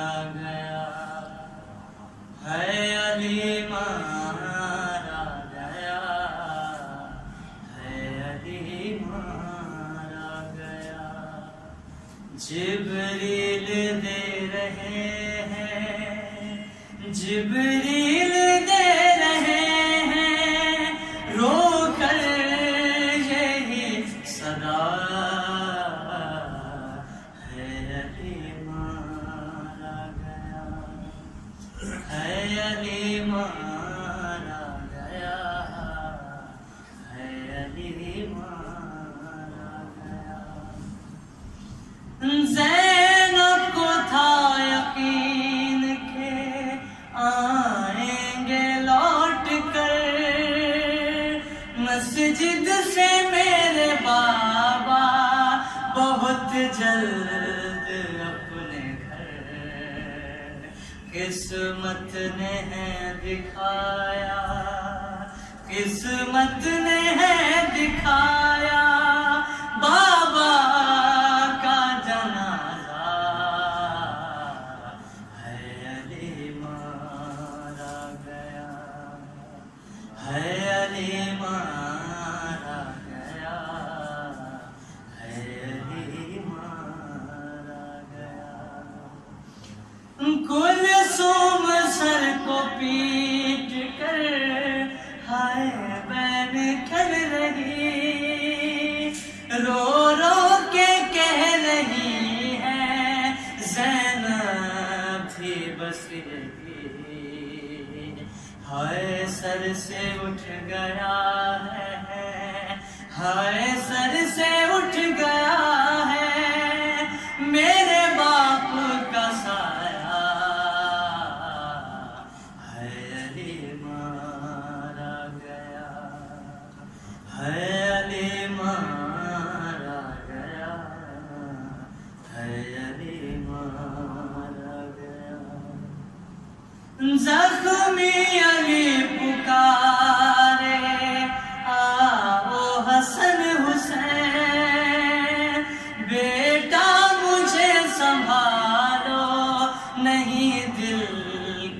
मारा गया, है अली मारा गया, है अली मारा गया। जिब्रील दे रहे हैं, जिब्रील दे रहे हैं रो कर यही सदा, है अली मारा गया, है अली मारा गया, है अली मारा गया। ज़ैनब को था यकीन के आएंगे लौट कर, मस्जिद से मेरे बाबा बहुत जल्द अपने घर। किस्मत ने है दिखाया, किस्मत ने है दिखाया बाबा का जनाजा, है अली मारा गया, है अली मारा गया, है अली मारा गया। कुलसूम सर को पीट कर हाय बैन कर रही, रो रो के कह रही है ज़ैनब थी बस यही, हाय सर से उठ गया है, हाय सर से उठ गया है मेरे बाप का साया, है अली मारा गया, है अली मारा गया, है अली मारा गया। ज़ख्मी अली पुकारे आओ हसन हुसैन, बेटा मुझे संभालो नहीं दिल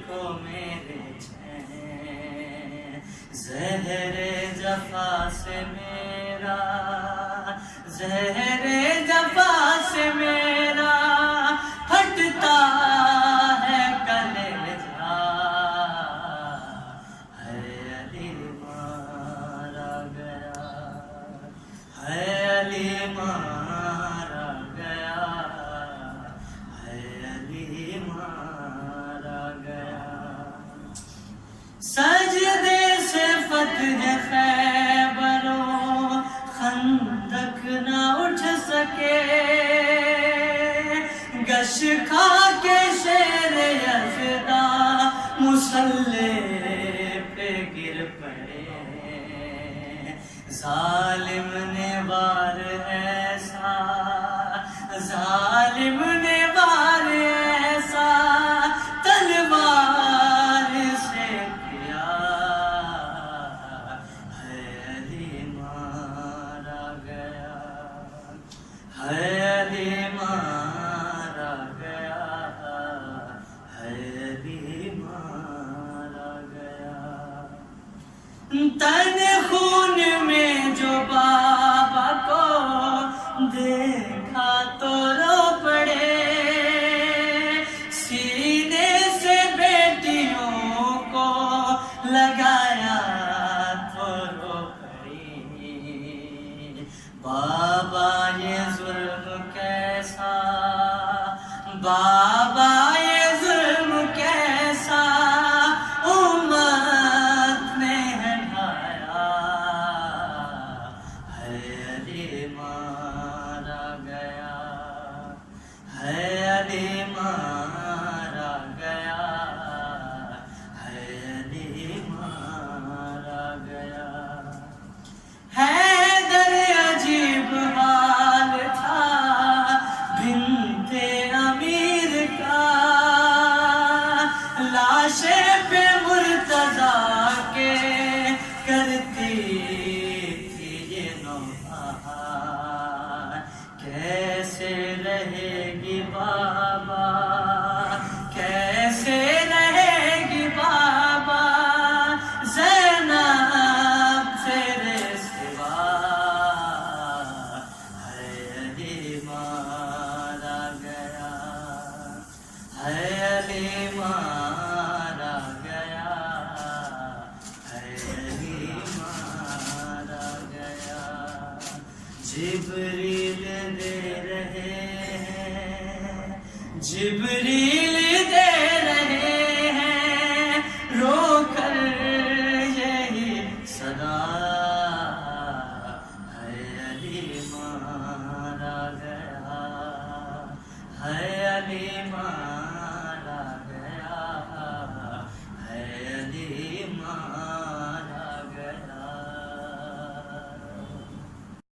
को मेरे चैन, ज़हरे जफा से मेरा, ज़हरे जफा से मेरा फटता है कलेजा, है अली मारा गया, है अली मारा गया, है अली मारा गया। सजदे से फतह खैबरो खंदक न उठ सके, गश खा के शेर यज़दा मुसल्ले पे गिर पड़े, जालिम ने वार ऐसा, जालिम ने वार ऐसा तलवार से किया, है अली मारा गया, है अली मारा गया, है अली मारा गया। तन खून में जो बाबा को देखा तो रो पड़े, सीने से बेटियों को लगाया तो रो पड़ी, बाबा ये जुल्म कैसा, बाबा ये जुल्म कैसा उम्मत ने हटाया, है अली मारा गया, है अली मारा गया, है अली मारा गया। हैदर अजीब हाल था बिन्ते अमीर का, लाशे पे मुर्तजा के करती थी ये नौहार, कैसे रहेगी बाबा جبریل دے رہے ہیں، جبریل دے